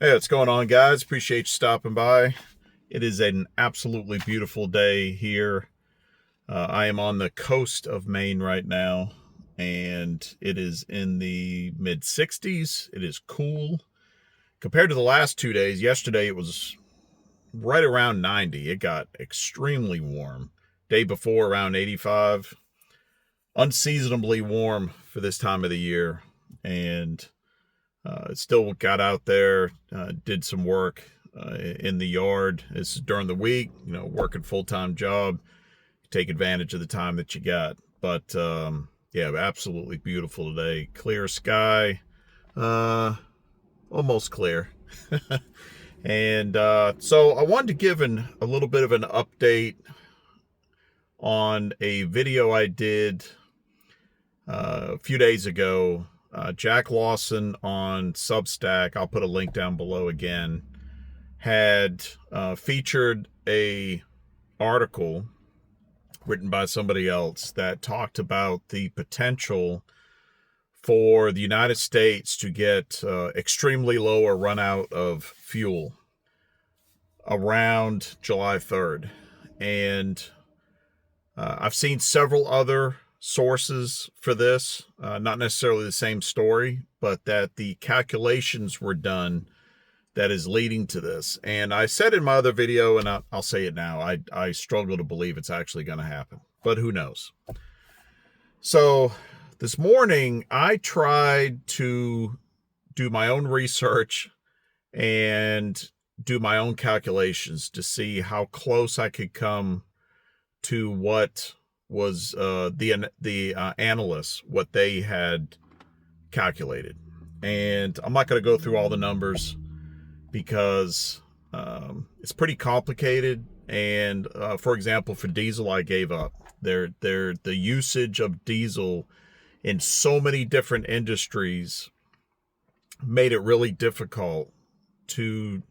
Hey, what's going on, guys? Appreciate you stopping by. It is an absolutely beautiful day here. I am on the coast of Maine right now, and it is in the mid 60s. It is cool. Compared to the last 2 days, yesterday it was right around 90. It got extremely warm. Day before, around 85. Unseasonably warm for this time of the year. And still got out there, did some work in the yard. It's during the week, working full-time job. Take advantage of the time that you got. But yeah, absolutely beautiful today. Clear sky, almost clear. And so I wanted to give a little bit of an update on a video I did a few days ago. Jack Lawson on Substack, I'll put a link down below again, had featured a article written by somebody else that talked about the potential for the United States to get extremely low or run out of fuel around July 3rd. And I've seen several other sources for this, not necessarily the same story, but that the calculations were done that is leading to this. And I said in my other video, and I'll say it now, I struggle to believe it's actually going to happen, but who knows? So this morning, I tried to do my own research and do my own calculations to see how close I could come to what was the analysts, what they had calculated. And I'm not going to go through all the numbers because it's pretty complicated. And for example, for diesel, I gave up. The usage of diesel in so many different industries made it really difficult to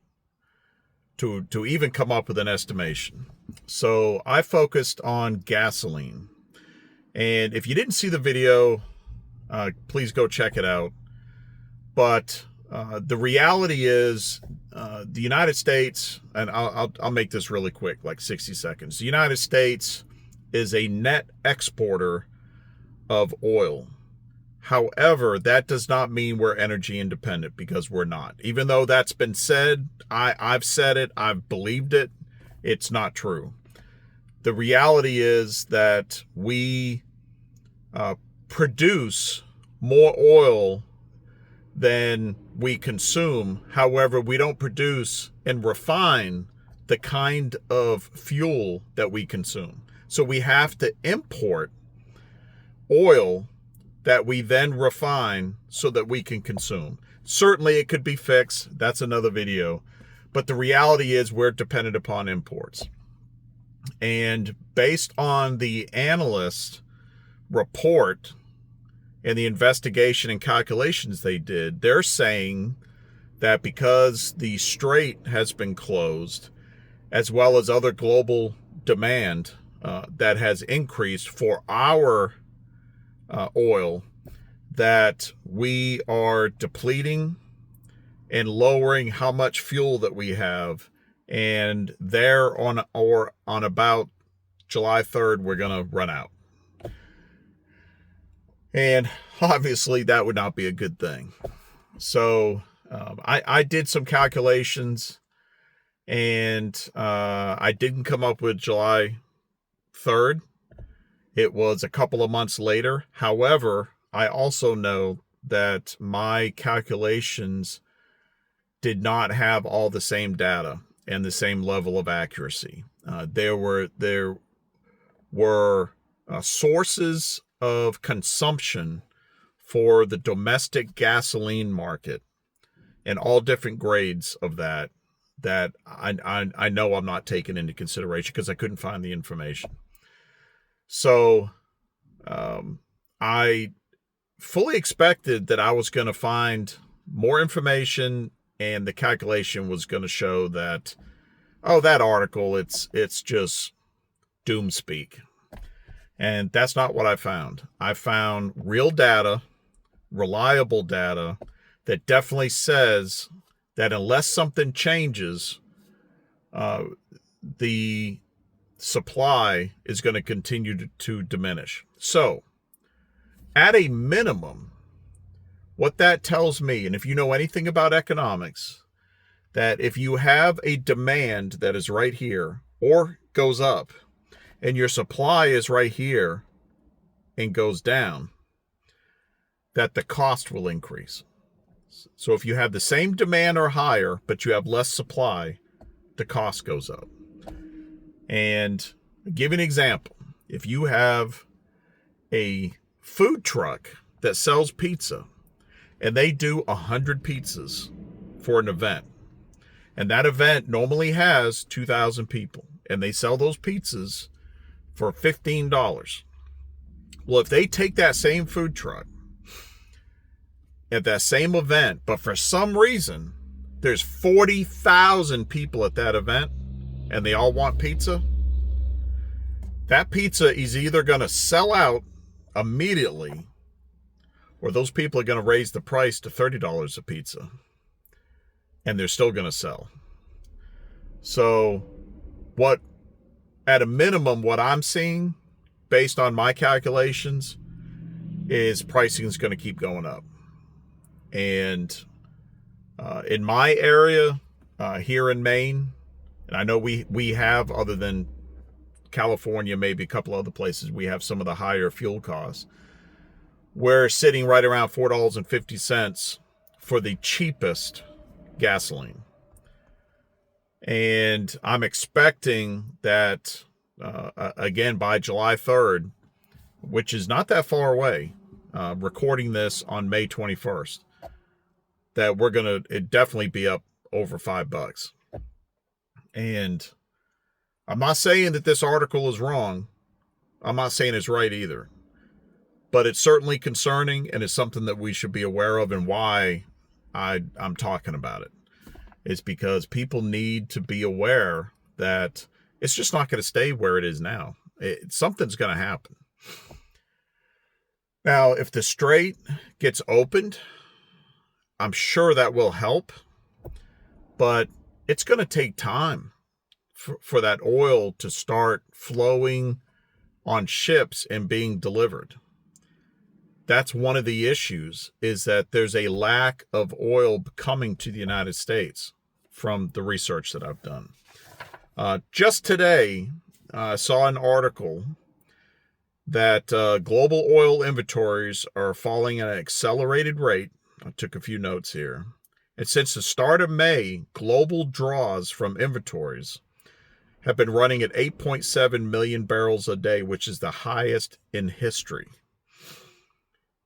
even come up with an estimation. So I focused on gasoline. And if you didn't see the video, please go check it out. But the reality is the United States, and I'll make this really quick, like 60 seconds. The United States is a net exporter of oil. However, that does not mean we're energy independent, because we're not. Even though that's been said, I've said it, I've believed it, it's not true. The reality is that we produce more oil than we consume. However, we don't produce and refine the kind of fuel that we consume. So we have to import oil that we then refine so that we can consume. Certainly it could be fixed. That's another video. But the reality is we're dependent upon imports. And based on the analyst report and the investigation and calculations they did, they're saying that because the strait has been closed, as well as other global demand that has increased for our oil, that we are depleting and lowering how much fuel that we have. And there on about July 3rd, we're going to run out. And obviously that would not be a good thing. So I did some calculations, and I didn't come up with July 3rd. It was a couple of months later. However, I also know that my calculations did not have all the same data and the same level of accuracy. There were sources of consumption for the domestic gasoline market and all different grades of that I know I'm not taking into consideration because I couldn't find the information. So I fully expected that I was going to find more information, and the calculation was going to show that, oh, that article, it's just doom speak. And that's not what I found. I found real data, reliable data, that definitely says that unless something changes, the supply is going to continue to diminish. So, at a minimum, what that tells me, and if you know anything about economics, that if you have a demand that is right here or goes up, and your supply is right here and goes down, that the cost will increase. So if you have the same demand or higher, but you have less supply, the cost goes up. And I'll give you an example. If you have a food truck that sells pizza, and they do 100 pizzas for an event, and that event normally has 2,000 people, and they sell those pizzas for $15. Well, if they take that same food truck at that same event, but for some reason there's 40,000 people at that event and they all want pizza, that pizza is either going to sell out immediately or those people are going to raise the price to $30 a pizza and they're still going to sell. So at a minimum, what I'm seeing based on my calculations is pricing is going to keep going up. And in my area here in Maine, and I know we have, other than California, maybe a couple other places, we have some of the higher fuel costs. We're sitting right around $4.50 for the cheapest gasoline. And I'm expecting that, again, by July 3rd, which is not that far away, recording this on May 21st, that we're going to definitely be up over $5. And I'm not saying that this article is wrong. I'm not saying it's right either. But it's certainly concerning, and it's something that we should be aware of, and why I'm talking about it. It's because people need to be aware that it's just not going to stay where it is now. Something's going to happen. Now, if the strait gets opened, I'm sure that will help, but it's going to take time for that oil to start flowing on ships and being delivered. That's one of the issues, is that there's a lack of oil coming to the United States from the research that I've done. Just today, I saw an article that global oil inventories are falling at an accelerated rate. I took a few notes here. And since the start of May, global draws from inventories have been running at 8.7 million barrels a day, which is the highest in history.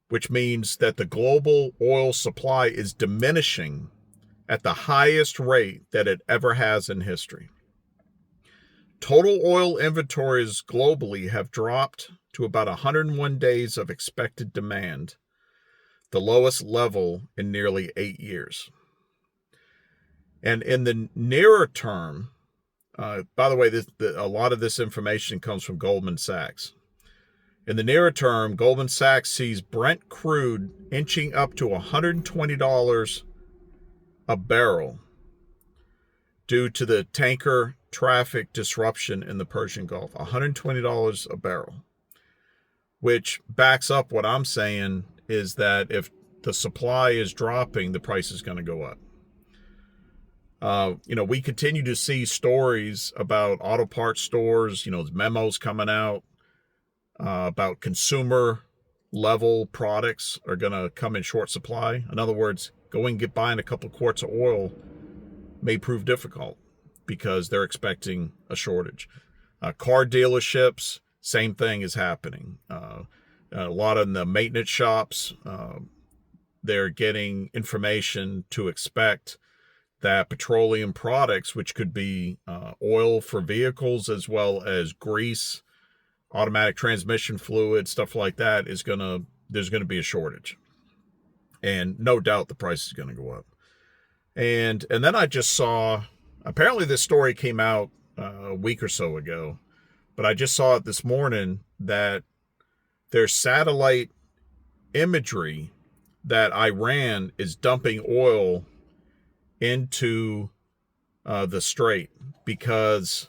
Which means that the global oil supply is diminishing at the highest rate that it ever has in history. Total oil inventories globally have dropped to about 101 days of expected demand, the lowest level in nearly 8 years. And in the nearer term, by the way, a lot of this information comes from Goldman Sachs. In the nearer term, Goldman Sachs sees Brent crude inching up to $120 a barrel due to the tanker traffic disruption in the Persian Gulf. $120 a barrel, which backs up what I'm saying, is that if the supply is dropping, the price is going to go up. We continue to see stories about auto parts stores, memos coming out about consumer level products are going to come in short supply. In other words, buying a couple quarts of oil may prove difficult because they're expecting a shortage. Car dealerships, same thing is happening. A lot of the maintenance shops, they're getting information to expect that petroleum products, which could be oil for vehicles as well as grease, automatic transmission fluid, stuff like that, there's going to be a shortage. And no doubt the price is going to go up. And then I just saw, apparently this story came out a week or so ago, but I just saw it this morning that there's satellite imagery that Iran is dumping oil into the strait because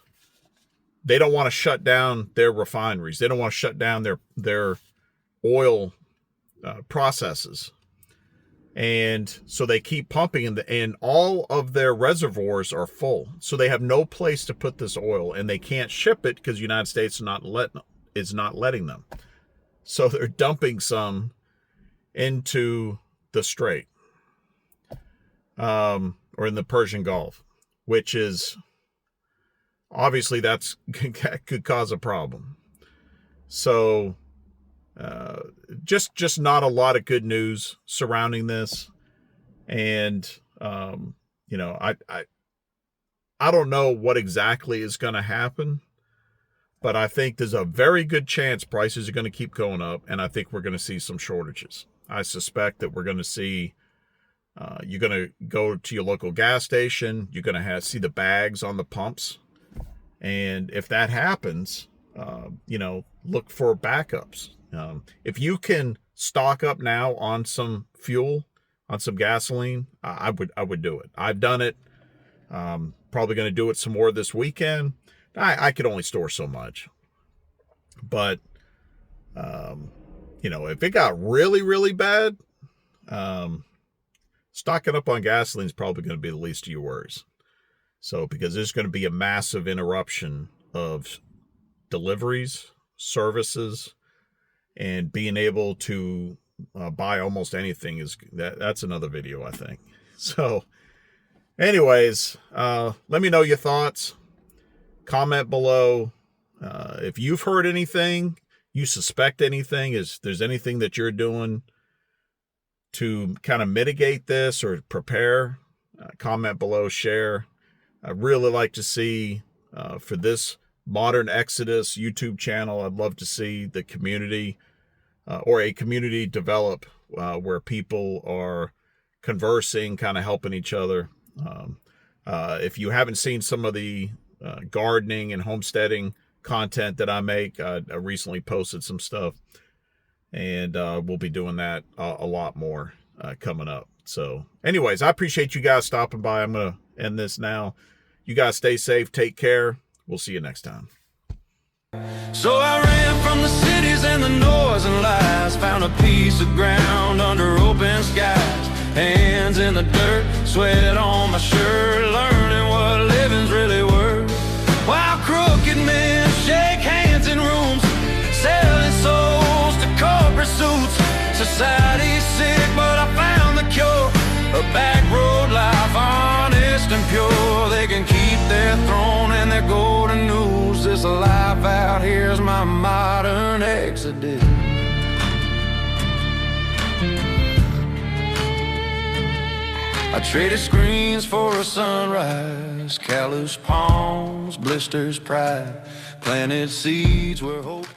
they don't want to shut down their refineries. They don't want to shut down their oil processes. And so they keep pumping, and all of their reservoirs are full. So they have no place to put this oil, and they can't ship it because the United States is not letting them. So they're dumping some into the Strait, or in the Persian Gulf, which is obviously that could cause a problem. So just not a lot of good news surrounding this. And, you know, I don't know what exactly is going to happen, but I think there's a very good chance prices are going to keep going up. And I think we're going to see some shortages. I suspect that we're going to see, you're going to go to your local gas station. You're going to see the bags on the pumps. And if that happens, you know, look for backups. If you can stock up now on some fuel, on some gasoline, I would do it. I've done it. Probably going to do it some more this weekend. I could only store so much, but you know, if it got really, really bad, stocking up on gasoline is probably going to be the least of your worries. So, because there's going to be a massive interruption of deliveries, services, and being able to buy almost anything that's another video, I think. So anyways, let me know your thoughts. Comment below. If you've heard anything, you suspect anything, is there's anything that you're doing to kind of mitigate this or prepare, comment below, share. I'd really like to see, for this Modern Exodus YouTube channel, I'd love to see the community or a community develop where people are conversing, kind of helping each other. If you haven't seen some of the gardening and homesteading content that I make, I recently posted some stuff, and we'll be doing that a lot more coming up. So anyways, I appreciate you guys stopping by. I'm going to end this now. You guys stay safe. Take care. We'll see you next time. So I ran from the cities and the noise and lies, found a piece of ground under open skies, hands in the dirt, sweat on my shirt, learning what living's really worth. While crooked men shake hands in rooms, selling souls to corporate suits. Society's sick, but I found the cure. A back road life, honest and pure. They can keep their throne and their golden news. This life out here's my modern exodus. I traded screens for a sunrise, callous palms, blisters, pride, planted seeds where hope